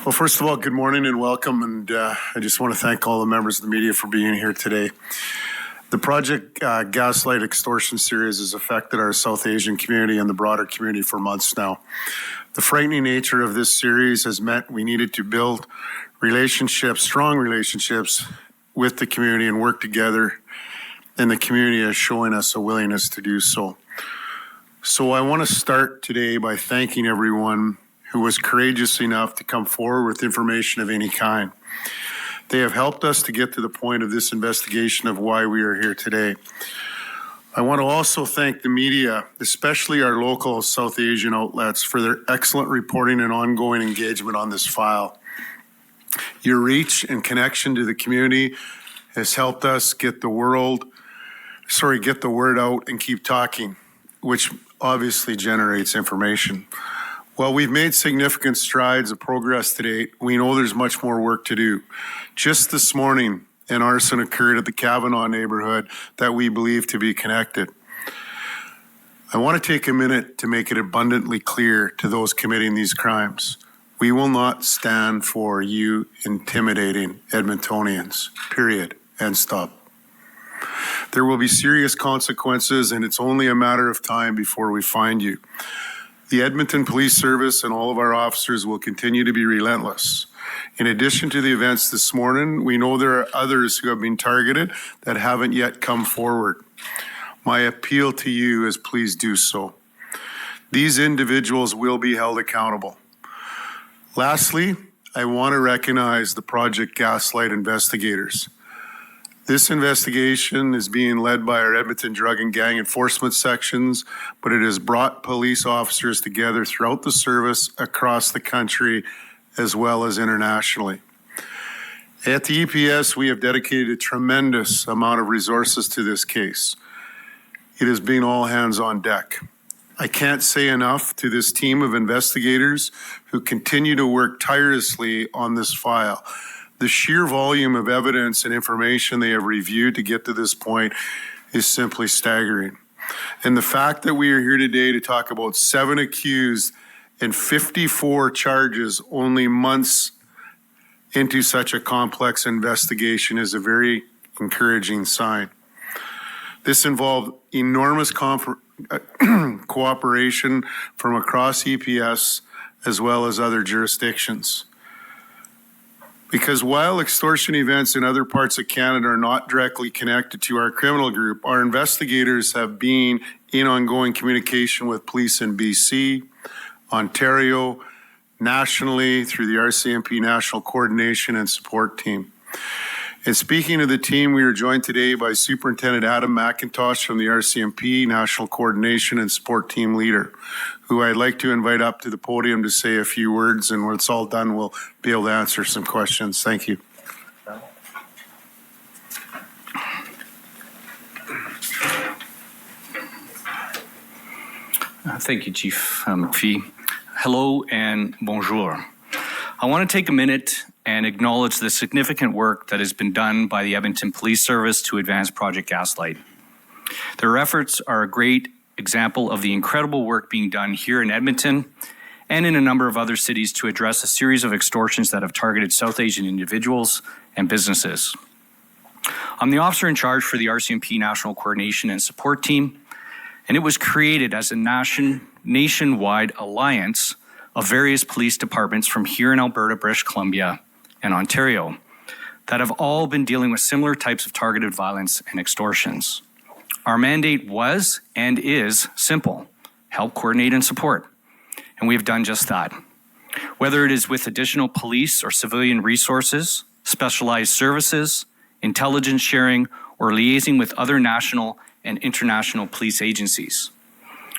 Well, first of all, good morning and welcome. And I just want to thank all the members of the media for being here today. The Project Gaslight Extortion series has affected our South Asian community and the broader community for months now. The frightening nature of this series has meant we needed to build relationships, strong relationships with the community and work together. And the community is showing us a willingness to do so. So I want to start today by thanking everyone who was courageous enough to come forward with information of any kind. They have helped us to get to the point of this investigation of why we are here today. I want to also thank the media, especially our local South Asian outlets, for their excellent reporting and ongoing engagement on this file. Your reach and connection to the community has helped us get the word out and keep talking, which obviously generates information. While we've made significant strides of progress to date, we know there's much more work to do. Just this morning, an arson occurred at the Kavanaugh neighborhood that we believe to be connected. I want to take a minute to make it abundantly clear to those committing these crimes. We will not stand for you intimidating Edmontonians, period, and stop. There will be serious consequences, and it's only a matter of time before we find you. The Edmonton Police Service and all of our officers will continue to be relentless. In addition to the events this morning, we know there are others who have been targeted that haven't yet come forward. My appeal to you is please do so. These individuals will be held accountable. Lastly, I want to recognize the Project Gaslight investigators. This investigation is being led by our Edmonton Drug and Gang Enforcement sections, but it has brought police officers together throughout the service across the country as well as internationally. At the EPS, we have dedicated a tremendous amount of resources to this case. It has been all hands on deck. I can't say enough to this team of investigators who continue to work tirelessly on this file. The sheer volume of evidence and information they have reviewed to get to this point is simply staggering. And the fact that we are here today to talk about 7 accused and 54 charges only months into such a complex investigation is a very encouraging sign. This involved enormous cooperation from across EPS as well as other jurisdictions. Because while extortion events in other parts of Canada are not directly connected to our criminal group, our investigators have been in ongoing communication with police in BC, Ontario, nationally through the RCMP National Coordination and Support Team. And speaking of the team, we are joined today by Superintendent Adam McIntosh from the RCMP National Coordination and Support Team leader, who I'd like to invite up to the podium to say a few words, and when it's all done, we'll be able to answer some questions. Thank you. Thank you, Chief McPhee. Hello and bonjour. I want to take a minute and acknowledge the significant work that has been done by the Edmonton Police Service to advance Project Gaslight. Their efforts are a great example of the incredible work being done here in Edmonton and in a number of other cities to address a series of extortions that have targeted South Asian individuals and businesses. I'm the officer in charge for the RCMP National Coordination and Support Team, and it was created as a nationwide alliance of various police departments from here in Alberta, British Columbia, and Ontario that have all been dealing with similar types of targeted violence and extortions. Our mandate was and is simple: help coordinate and support. And we have done just that. Whether it is with additional police or civilian resources, specialized services, intelligence sharing, or liaising with other national and international police agencies.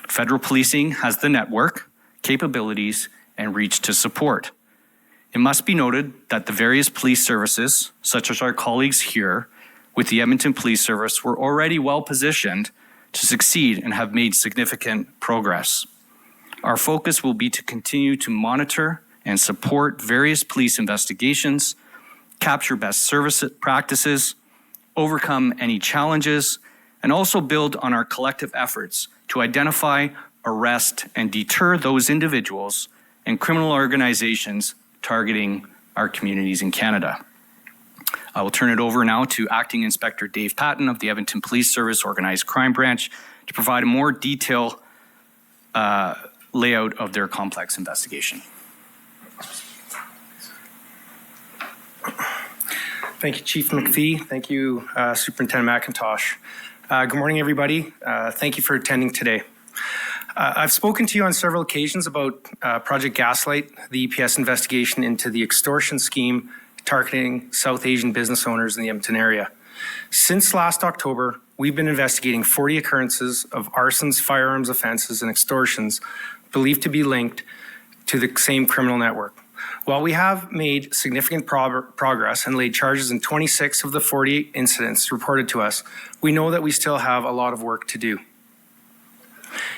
Federal policing has the network, capabilities, and reach to support. It must be noted that the various police services, such as our colleagues here with the Edmonton Police Service, were already well positioned to succeed and have made significant progress. Our focus will be to continue to monitor and support various police investigations, capture best service practices, overcome any challenges, and also build on our collective efforts to identify, arrest, and deter those individuals and criminal organizations targeting our communities in Canada. I will turn it over now to Acting Inspector Dave Patton of the Edmonton Police Service Organized Crime Branch to provide a more detailed layout of their complex investigation. Thank you, Chief McPhee. Thank you, Superintendent McIntosh. Good morning, everybody. Thank you for attending today. I've spoken to you on several occasions about Project Gaslight, the EPS investigation into the extortion scheme targeting South Asian business owners in the Edmonton area. Since last October, we've been investigating 40 occurrences of arsons, firearms offenses, and extortions believed to be linked to the same criminal network. While we have made significant progress and laid charges in 26 of the 40 incidents reported to us, we know that we still have a lot of work to do.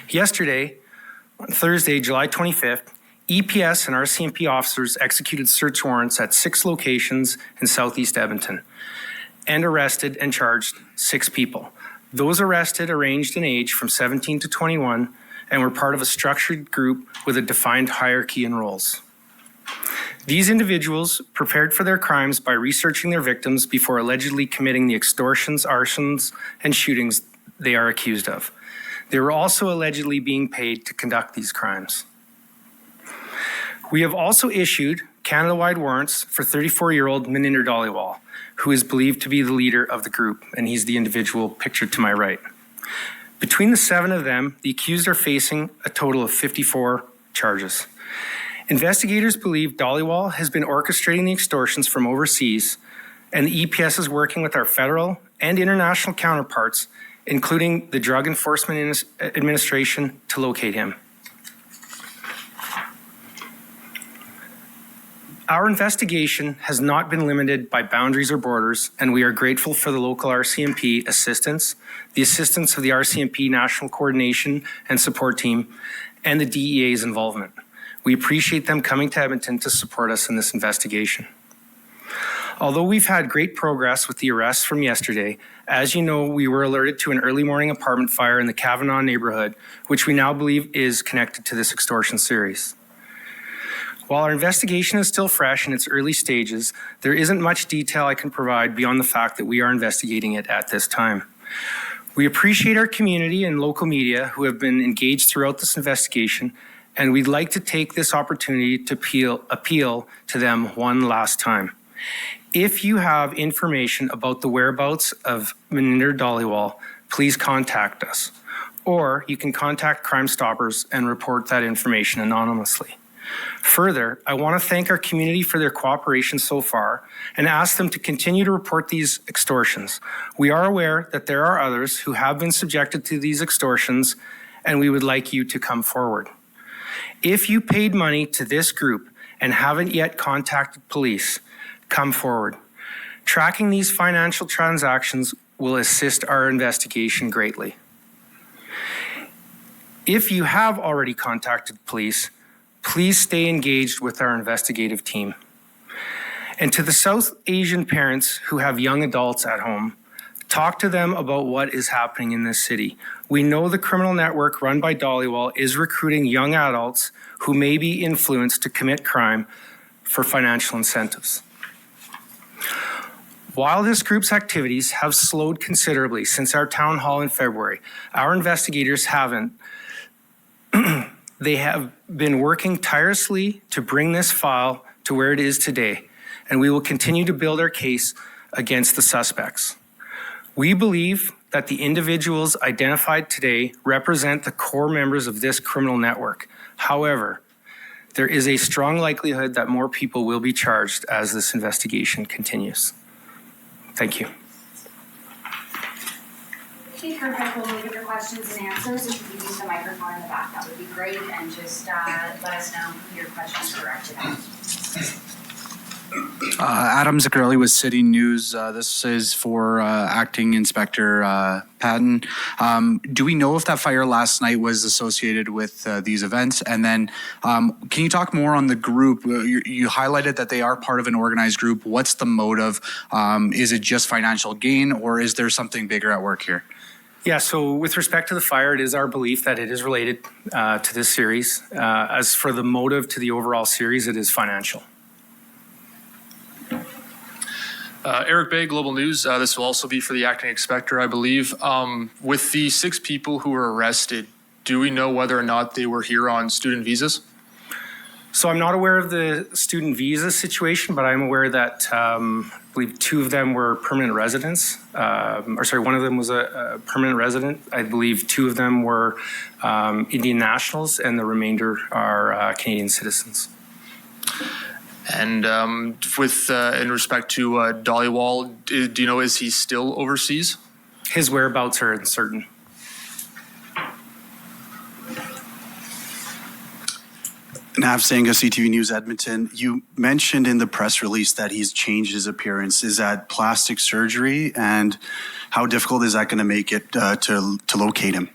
Yesterday, on Thursday, July 25th, EPS and RCMP officers executed search warrants at 6 locations in southeast Edmonton and arrested and charged 6 people. Those arrested ranged in age from 17 to 21 and were part of a structured group with a defined hierarchy and roles. These individuals prepared for their crimes by researching their victims before allegedly committing the extortions, arsons, and shootings they are accused of. They were also allegedly being paid to conduct these crimes. We have also issued Canada-wide warrants for 34-year-old Maninder Dhaliwal, who is believed to be the leader of the group, and he's the individual pictured to my right. Between the 7 of them, the accused are facing a total of 54 charges. Investigators believe Dhaliwal has been orchestrating the extortions from overseas, and the EPS is working with our federal and international counterparts, including the Drug Enforcement Administration, to locate him. Our investigation has not been limited by boundaries or borders, and we are grateful for the local RCMP assistance, the assistance of the RCMP National Coordination and Support Team, and the DEA's involvement. We appreciate them coming to Edmonton to support us in this investigation. Although we've had great progress with the arrests from yesterday, as you know, we were alerted to an early morning apartment fire in the Kavanaugh neighborhood, which we now believe is connected to this extortion series. While our investigation is still fresh in its early stages, there isn't much detail I can provide beyond the fact that we are investigating it at this time. We appreciate our community and local media who have been engaged throughout this investigation, and we'd like to take this opportunity to appeal to them one last time. If you have information about the whereabouts of Maninder Dhaliwal, please contact us, or you can contact Crime Stoppers and report that information anonymously. Further, I want to thank our community for their cooperation so far and ask them to continue to report these extortions. We are aware that there are others who have been subjected to these extortions, and we would like you to come forward. If you paid money to this group and haven't yet contacted police, come forward. Tracking these financial transactions will assist our investigation greatly. If you have already contacted police, please stay engaged with our investigative team. And to the South Asian parents who have young adults at home, talk to them about what is happening in this city. We know the criminal network run by Dhaliwal is recruiting young adults who may be influenced to commit crime for financial incentives. While this group's activities have slowed considerably since our town hall in February, our investigators haven't. They have been working tirelessly to bring this file to where it is today, and we will continue to build our case against the suspects. We believe that the individuals identified today represent the core members of this criminal network. However, there is a strong likelihood that more people will be charged as this investigation continues. Thank you. Okay, perfect. We'll move into questions and answers. If you could use the microphone in the back, that would be great. And just let us know who your questions are directed at. Adam Zaccarelli with City News. This is for Acting Inspector Patton. Do we know if that fire last night was associated with these events? And then can you talk more on the group? You highlighted that they are part of an organized group. What's the motive? Is it just financial gain, or is there something bigger at work here? Yeah, so with respect to the fire, it is our belief that it is related to this series. As for the motive to the overall series, it is financial. Eric Bay, Global News. This will also be for the acting inspector, I believe. With the 6 people who were arrested, do we know whether or not they were here on student visas? So I'm not aware of the student visa situation, but I'm aware that I believe 2 of them were permanent residents. One of them was a permanent resident. I believe 2 of them were Indian nationals, and the remainder are Canadian citizens. And with in respect to Dhaliwal, do you know, is he still overseas? His whereabouts are uncertain. Nav Sangha, CTV News, Edmonton. You mentioned in the press release that he's changed his appearance. Is that plastic surgery? And how difficult is that going to make it to locate him?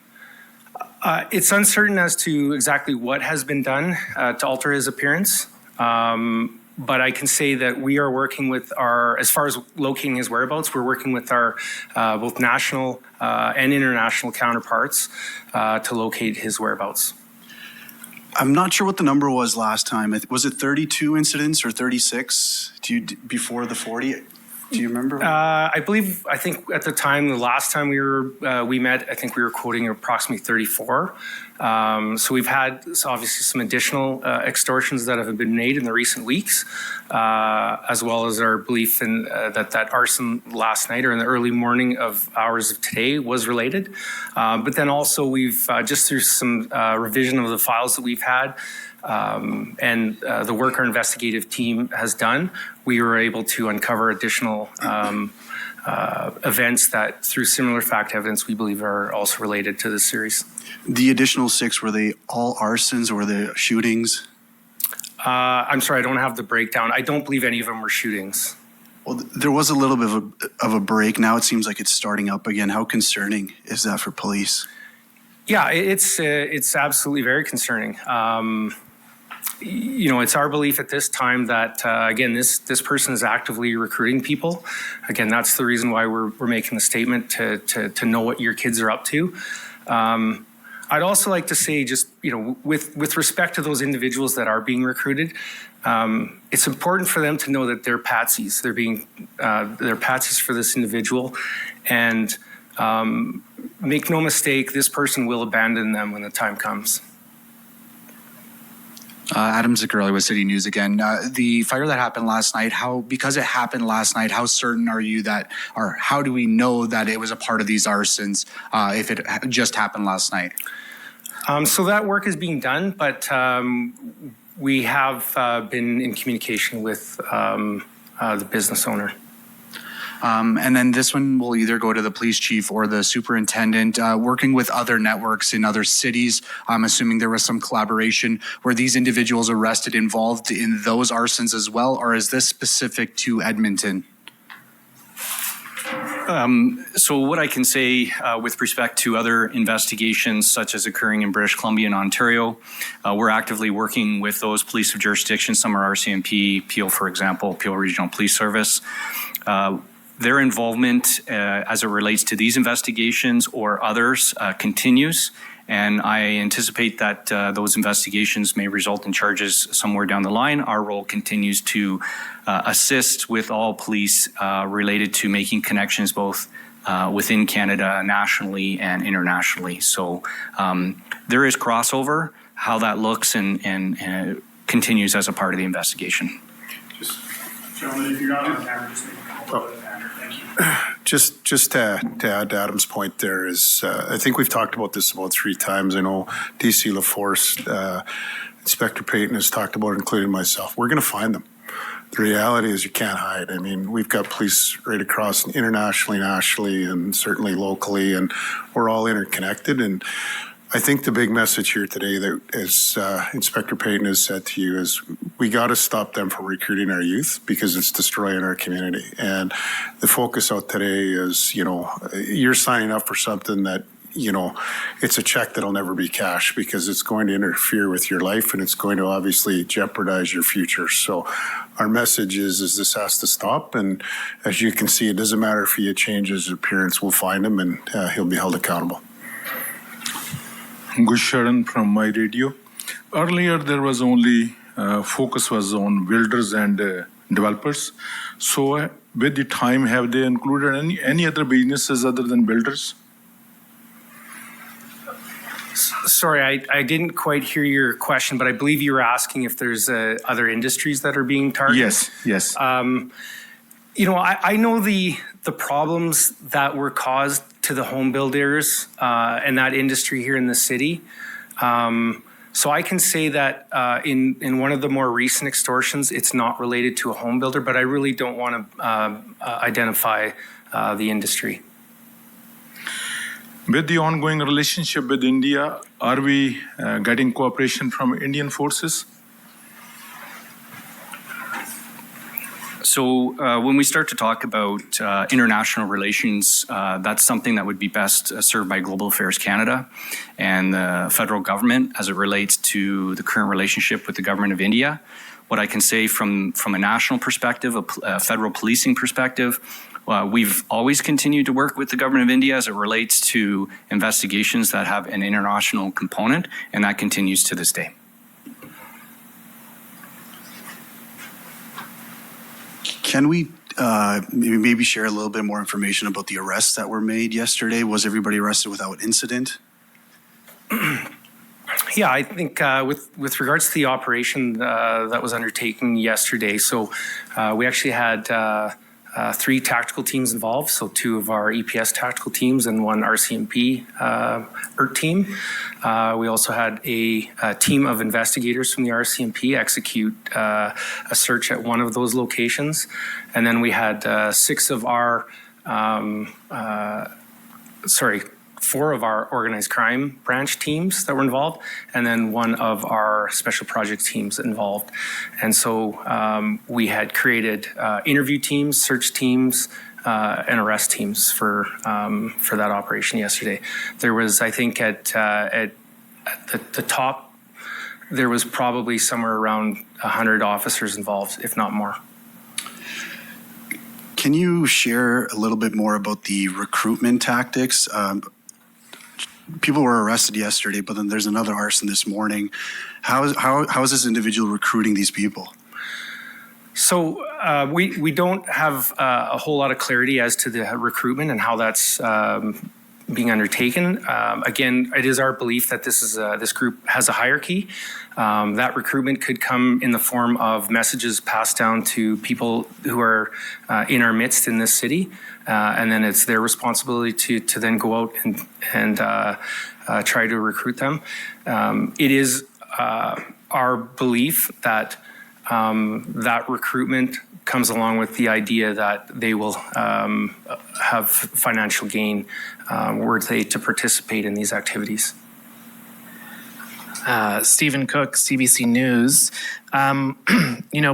It's uncertain as to exactly what has been done to alter his appearance. But I can say that we are working with as far as locating his whereabouts, we're working with our both national and international counterparts to locate his whereabouts. I'm not sure what the number was last time. Was it 32 incidents or 36 before the 40? Do you remember? I think at the time, the last time we met, I think we were quoting approximately 34. So we've had obviously some additional extortions that have been made in the recent weeks, as well as our belief in that arson last night or in the early morning of hours of today was related. But then also we've just through some revision of the files that we've had, and the work our investigative team has done, we were able to uncover additional events that, through similar fact evidence, we believe are also related to this series. The additional 6, were they all arsons or were they shootings? I'm sorry, I don't have the breakdown. I don't believe any of them were shootings. Well, there was a little bit of a break. Now it seems like it's starting up again. How concerning is that for police? Yeah, it's absolutely very concerning. It's our belief at this time that, again, this person is actively recruiting people. Again, that's the reason why we're making the statement to know what your kids are up to. I'd also like to say, just, with respect to those individuals that are being recruited, it's important for them to know that they're patsies. They're patsies for this individual. And make no mistake, this person will abandon them when the time comes. Adam Zuccarelli with City News again. The fire that happened last night, because it happened last night, how certain are you that, or how do we know that it was a part of these arsons if it just happened last night? So that work is being done, but we have been in communication with the business owner. And then this one will either go to the police chief or the superintendent. Working with other networks in other cities, I'm assuming there was some collaboration. Were these individuals arrested involved in those arsons as well, or is this specific to Edmonton? So what I can say with respect to other investigations such as occurring in British Columbia and Ontario, we're actively working with those police of jurisdiction. Some are RCMP, Peel, for example, Peel Regional Police Service. Their involvement as it relates to these investigations or others continues, and I anticipate that those investigations may result in charges somewhere down the line. Our role continues to assist with all police related to making connections both within Canada, nationally and internationally. So there is crossover. How that looks and continues as a part of the investigation. Gentlemen, if you're not on camera, just make a couple of Just to add to Adam's point, there is, I think we've talked about this about 3 times. I know DC LaForce, Inspector Payton has talked about it, including myself. We're going to find them. The reality is you can't hide. I mean, we've got police right across internationally, nationally, and certainly locally, and we're all interconnected. And I think the big message here today that, as Inspector Payton has said to you, is we got to stop them from recruiting our youth because it's destroying our community. And the focus out today is, you're signing up for something that, it's a check that'll never be cashed because it's going to interfere with your life and it's going to obviously jeopardize your future. So our message is this has to stop. And as you can see, it doesn't matter if he changes his appearance, we'll find him and he'll be held accountable. Gusharan from My Radio. Earlier, there was only focus was on wielders and developers. So with the time, have they included any other businesses other than builders? Sorry, I didn't quite hear your question, but I believe you were asking if there's other industries that are being targeted. Yes. I know the problems that were caused to the home builders and that industry here in the city. So I can say that in one of the more recent extortions, it's not related to a home builder, but I really don't want to identify the industry. With the ongoing relationship with India, are we getting cooperation from Indian forces? So when we start to talk about international relations, that's something that would be best served by Global Affairs Canada and the federal government as it relates to the current relationship with the government of India. What I can say from a national perspective, a federal policing perspective, we've always continued to work with the government of India as it relates to investigations that have an international component, and that continues to this day. Can we maybe share a little bit more information about the arrests that were made yesterday? Was everybody arrested without incident? Yeah, I think with regards to the operation that was undertaken yesterday, so we actually had 3 tactical teams involved, so 2 of our EPS tactical teams and 1 RCMP ERT team. We also had a team of investigators from the RCMP execute a search at one of those locations. And then we had 4 of our organized crime branch teams that were involved, and then 1 of our special projects teams involved. And so we had created interview teams, search teams, and arrest teams for that operation yesterday. There was, I think, at the top, there was probably somewhere around 100 officers involved, if not more. Can you share a little bit more about the recruitment tactics? People were arrested yesterday, but then there's another arson this morning. How is this individual recruiting these people? So we don't have a whole lot of clarity as to the recruitment and how that's being undertaken. Again, it is our belief that this group has a hierarchy. That recruitment could come in the form of messages passed down to people who are in our midst in this city. And then it's their responsibility to then go out and try to recruit them. It is our belief that that recruitment comes along with the idea that they will have financial gain were they to participate in these activities. Stephen Cook, CBC News.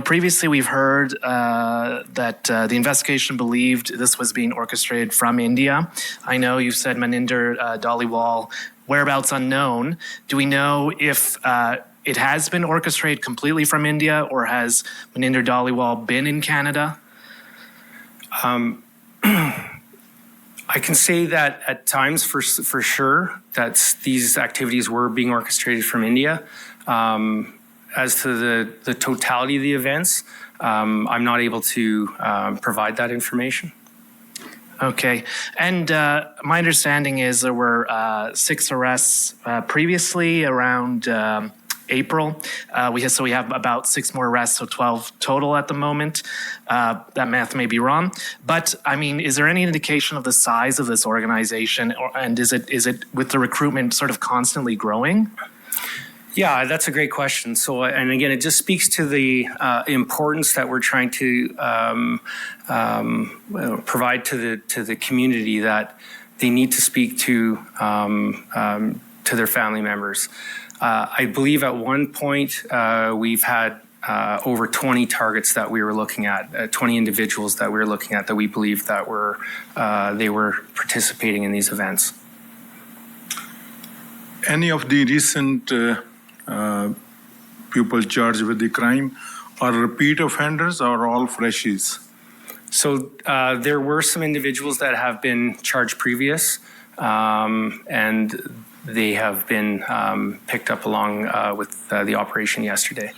Previously we've heard that the investigation believed this was being orchestrated from India. I know you said Maninder, Dhaliwal, whereabouts unknown. Do we know if it has been orchestrated completely from India, or has Maninder Dhaliwal been in Canada? I can say that at times, for sure, that these activities were being orchestrated from India. As to the totality of the events, I'm not able to provide that information. Okay. And my understanding is there were 6 arrests previously around April. We have about 6 more arrests, so 12 total at the moment. That math may be wrong, but I mean, is there any indication of the size of this organization, and is it with the recruitment sort of constantly growing? Yeah, that's a great question. So, and again, it just speaks to the importance that we're trying to provide to the community, that they need to speak to their family members. I believe at one point we've had over 20 targets that we were looking at, 20 individuals that we were looking at that we believe that they were participating in these events. Any of the recent people charged with the crime are repeat offenders or all freshies? So there were some individuals that have been charged previous, and they have been picked up along with the operation yesterday.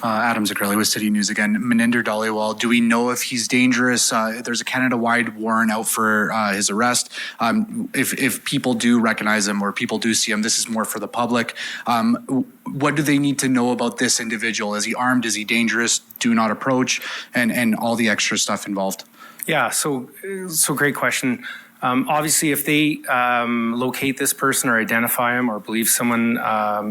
Adam Zagrelli with City News again. Maninder Dhaliwal, do we know if he's dangerous? There's a Canada-wide warrant out for his arrest. If people do recognize him or people do see him, this is more for the public. What do they need to know about this individual? Is he armed? Is he dangerous? Do not approach, and all the extra stuff involved. Yeah, so great question. Obviously, if they locate this person or identify him or believe someone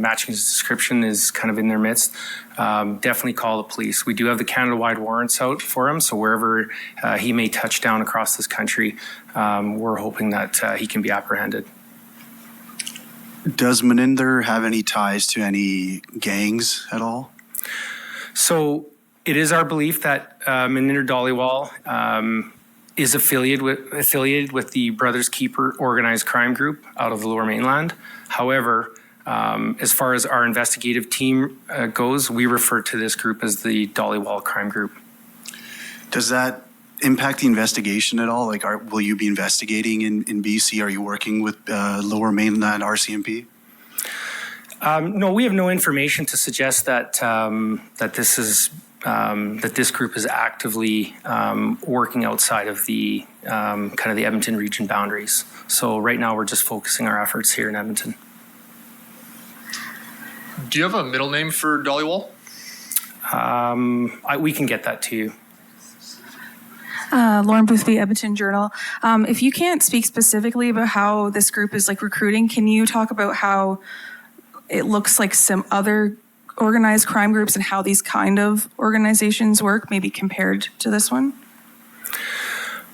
matching his description is kind of in their midst, definitely call the police. We do have the Canada-wide warrants out for him, so wherever he may touch down across this country, we're hoping that he can be apprehended. Does Maninder have any ties to any gangs at all? So it is our belief that Maninder Dhaliwal is affiliated with the Brothers Keeper organized crime group out of the Lower Mainland. However, as far as our investigative team goes, we refer to this group as the Dhaliwal crime group. Does that impact the investigation at all? Like, will you be investigating in BC? Are you working with Lower Mainland RCMP? No, we have no information to suggest that that this group is actively working outside of the kind of the Edmonton region boundaries. So right now we're just focusing our efforts here in Edmonton. Do you have a middle name for Dhaliwal? We can get that to you. Lauren Boothby, Edmonton Journal. If you can't speak specifically about how this group is like recruiting, can you talk about how it looks like some other organized crime groups and how these kind of organizations work, maybe compared to this one?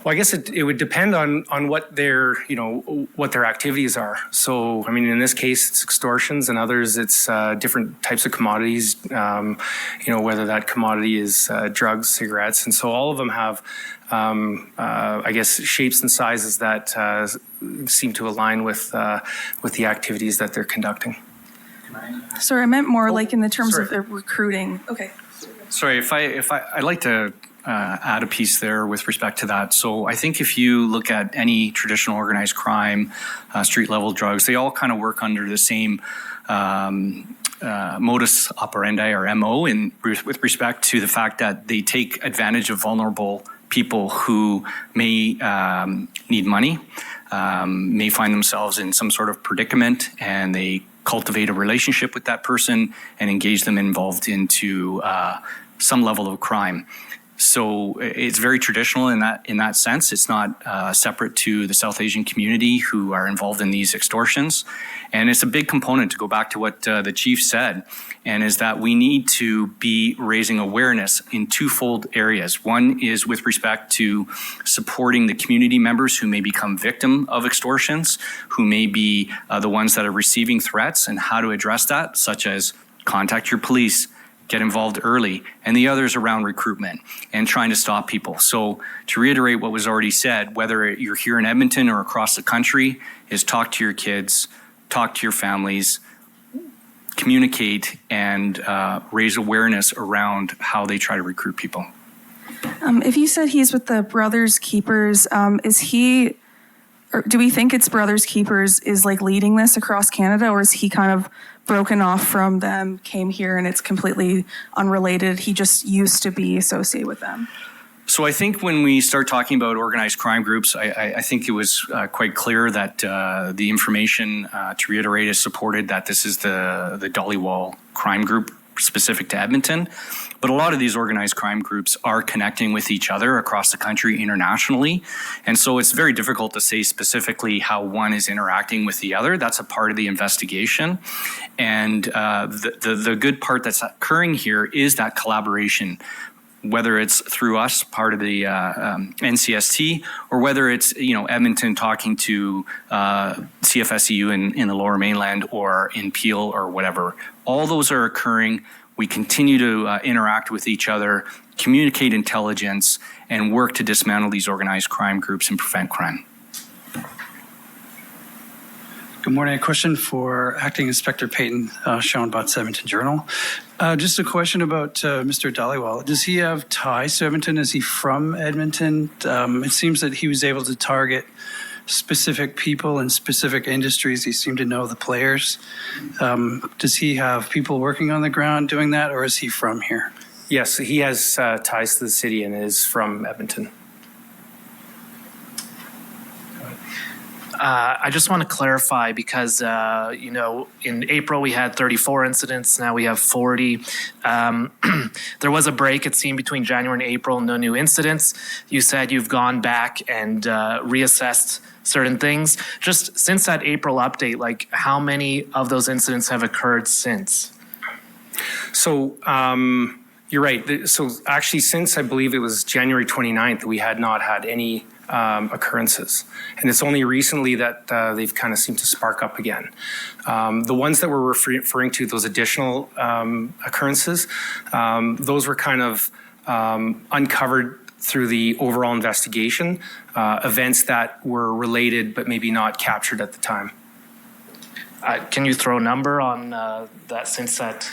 Well, I guess it would depend on what their what their activities are. So, I mean, in this case, it's extortions, and others, it's different types of commodities. Whether that commodity is drugs, cigarettes, and so all of them have, I guess, shapes and sizes that seem to align with the activities that they're conducting. Sorry, I meant more like in the terms of the recruiting. Okay. Sorry, I'd like to add a piece there with respect to that. So I think if you look at any traditional organized crime, street level drugs, they all kind of work under the same modus operandi or MO with respect to the fact that they take advantage of vulnerable people who may need money, may find themselves in some sort of predicament, and they cultivate a relationship with that person and engage them involved into some level of crime. So it's very traditional in that sense. It's not separate to the South Asian community who are involved in these extortions. And it's a big component, to go back to what the chief said, and is that we need to be raising awareness in twofold areas. One is with respect to supporting the community members who may become victim of extortions, who may be the ones that are receiving threats, and how to address that, such as contact your police, get involved early, and the others around recruitment and trying to stop people. So to reiterate what was already said, whether you're here in Edmonton or across the country, is talk to your kids, talk to your families, communicate, and raise awareness around how they try to recruit people. If you said he's with the Brothers Keepers, is he, or do we think it's Brothers Keepers is like leading this across Canada, or is he kind of broken off from them, came here, and it's completely unrelated? He just used to be associated with them. So I think when we start talking about organized crime groups, I think it was quite clear that the information, to reiterate, is supported that this is the Dhaliwal crime group specific to Edmonton. But a lot of these organized crime groups are connecting with each other across the country internationally. And so it's very difficult to say specifically how one is interacting with the other. That's a part of the investigation. And the good part that's occurring here is that collaboration, whether it's through us, part of the NCST, or whether it's Edmonton talking to CFSEU in the Lower Mainland or in Peel or whatever. All those are occurring. We continue to interact with each other, communicate intelligence, and work to dismantle these organized crime groups and prevent crime. Good morning. A question for Acting Inspector Payton, Sean Butts, Edmonton Journal. Just a question about Mr. Dhaliwal. Does he have ties to Edmonton? Is he from Edmonton? It seems that he was able to target specific people in specific industries? You seem to know the players. Does he have people working on the ground doing that, or is he from here? Yes, he has ties to the city and is from Edmonton. I just want to clarify because, in April we had 34 incidents. Now we have 40. There was a break, it seemed, between January and April, no new incidents. You said you've gone back and reassessed certain things. Just since that April update, like how many of those incidents have occurred since? So you're right. So actually, since I believe it was January 29th, we had not had any occurrences. And it's only recently that they've kind of seemed to spark up again. The ones that we're referring to, those additional occurrences, those were kind of uncovered through the overall investigation, events that were related but maybe not captured at the time. Can you throw a number on that since that?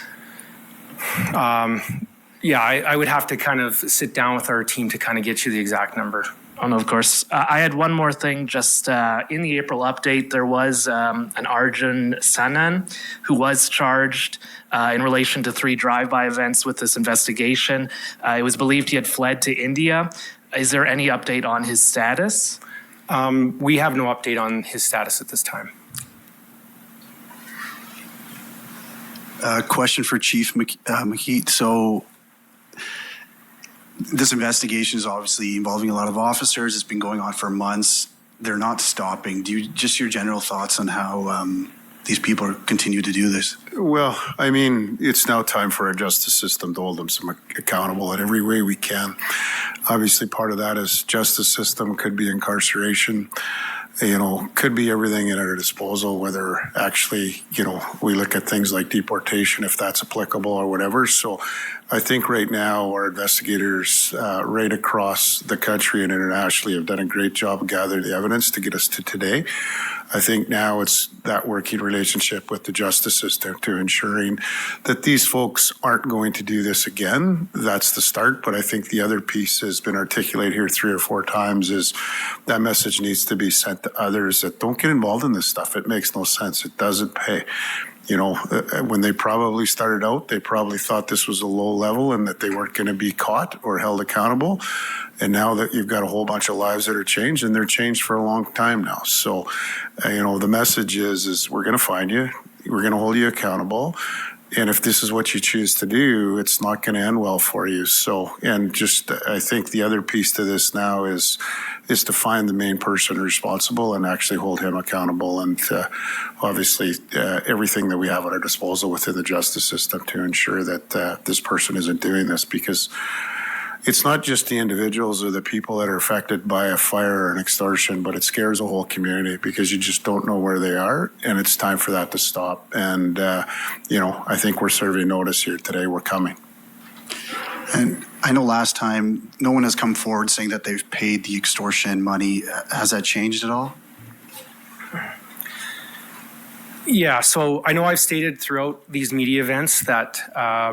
Yeah, I would have to kind of sit down with our team to kind of get you the exact number. Oh, no, of course. I had one more thing. Just in the April update, there was an Arjun Sanan who was charged in relation to 3 drive-by events with this investigation. It was believed he had fled to India. Is there any update on his status? We have no update on his status at this time. Question for Chief McKeith. So this investigation is obviously involving a lot of officers. It's been going on for months. They're not stopping. Just your general thoughts on how these people continue to do this? Well, I mean, it's now time for our justice system to hold them accountable in every way we can. Obviously, part of that is justice system, could be incarceration, could be everything at our disposal, whether actually, we look at things like deportation, if that's applicable or whatever. So I think right now our investigators right across the country and internationally have done a great job of gathering the evidence to get us to today. I think now it's that working relationship with the justice system to ensuring that these folks aren't going to do this again. That's the start. But I think the other piece has been articulated here 3 or 4 times is that message needs to be sent to others that don't get involved in this stuff. It makes no sense. It doesn't pay. When they probably started out, they probably thought this was a low level and that they weren't going to be caught or held accountable. And now that you've got a whole bunch of lives that are changed, and they're changed for a long time now. So, the message is we're going to find you. We're going to hold you accountable. And if this is what you choose to do, it's not going to end well for you. So, and just, I think the other piece to this now is to find the main person responsible and actually hold him accountable. And obviously, everything that we have at our disposal within the justice system to ensure that this person isn't doing this, because it's not just the individuals or the people that are affected by a fire or an extortion, but it scares a whole community because you just don't know where they are, and it's time for that to stop. And, I think we're serving notice here today. We're coming. And I know last time no one has come forward saying that they've paid the extortion money. Has that changed at all? Yeah, so I know I've stated throughout these media events that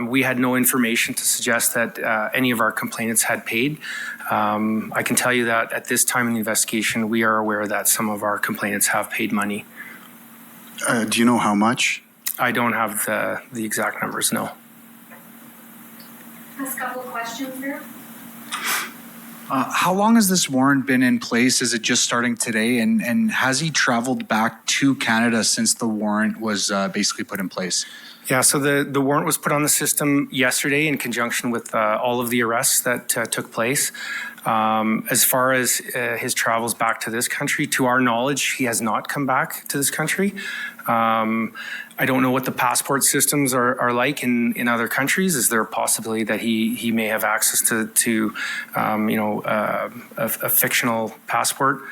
we had no information to suggest that any of our complainants had paid. I can tell you that at this time in the investigation, we are aware that some of our complainants have paid money. Do you know how much? I don't have the exact numbers, no. Ask a couple of questions there. How long has this warrant been in place? Is it just starting today? And has he traveled back to Canada since the warrant was basically put in place? Yeah, so the warrant was put on the system yesterday in conjunction with all of the arrests that took place. As far as his travels back to this country, to our knowledge, he has not come back to this country. I don't know what the passport systems are like in other countries. Is there a possibility that he may have access to a fictional passport?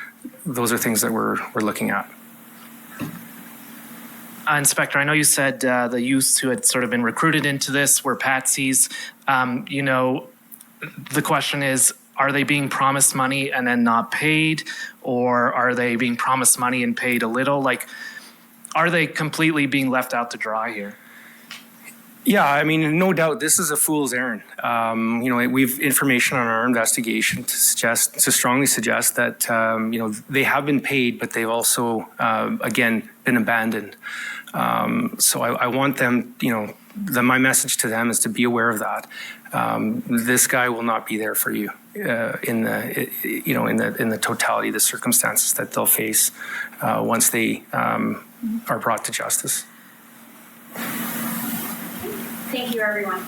Those are things that we're looking at. Inspector, I know you said the youths who had sort of been recruited into this were patsies. The question is, are they being promised money and then not paid? Or are they being promised money and paid a little? Like, are they completely being left out to dry here? Yeah, I mean, no doubt, this is a fool's errand. We've information on our investigation to strongly suggest that they have been paid, but they've also again been abandoned. So I want them, my message to them is to be aware of that. This guy will not be there for you in the totality of the circumstances that they'll face once they are brought to justice. Thank you, everyone.